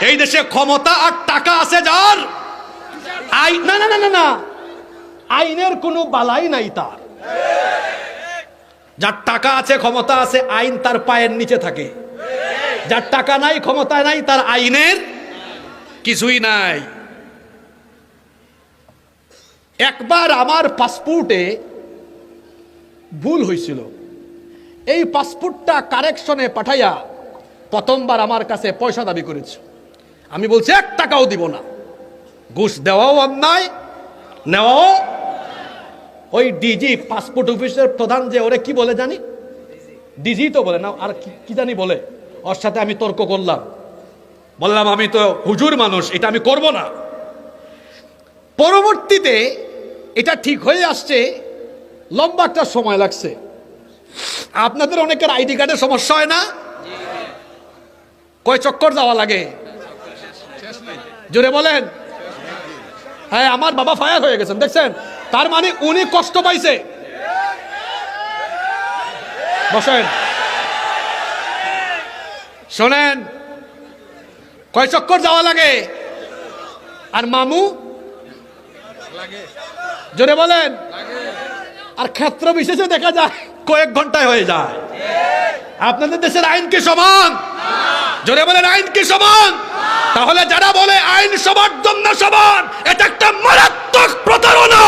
এই দেশে ক্ষমতা আর টাকা আছে যার, আইন না না না না না, আইনের কোনো বালাই নাই তার। যার টাকা আছে, ক্ষমতা আছে, আইন তার পায়ের নিচে থাকে। যার টাকা নাই, ক্ষমতা নাই, তার আইনের কিছুই নাই। একবার আমার পাসপোর্টে ভুল হয়েছিল, এই পাসপোর্টটা কারেকশনে পাঠাইয়া প্রথমবার আমার কাছে পয়সা দাবি করেছে। আমি বলছি 1 টাকাও দিব না। ঘুষ দেওয়াও অন্যায়, নেওয়াও। ওই ডিজি, পাসপোর্ট অফিসের প্রধান, যে ওরে কি বলে জানি, ডিজি তো বলে না, আর কি জানি বলে, ওর সাথে আমি তর্ক করলাম। বললাম আমি তো হুজুর মানুষ, এটা আমি করব না। পরবর্তীতে এটা ঠিক হয়ে আসছে, লম্বা একটা সময় লাগছে। আপনাদের অনেকের আইডি কার্ডের সমস্যা হয় না? কয় চক্কর যাওয়া লাগে? জোরে বলেন। হ্যাঁ, আমার বাবা ফায়ার হয়ে গেছেন, দেখছেন? তার মানে উনি কষ্ট পাইছে। বসেন, শোনেন, কয় চক্কর যাওয়া লাগে? আর মামু জোরে বলেন। আর ক্ষেত্র বিশেষে দেখা যায় কয়েক ঘন্টায় হয়ে যায়। আপনাদের দেশের আইন কি সমান? জোরে বলেন, আইন কি সমান? তাহলে যারা বলে আইন সবার জন্য সমান, এটা একটা মারাত্মক প্রতারণা।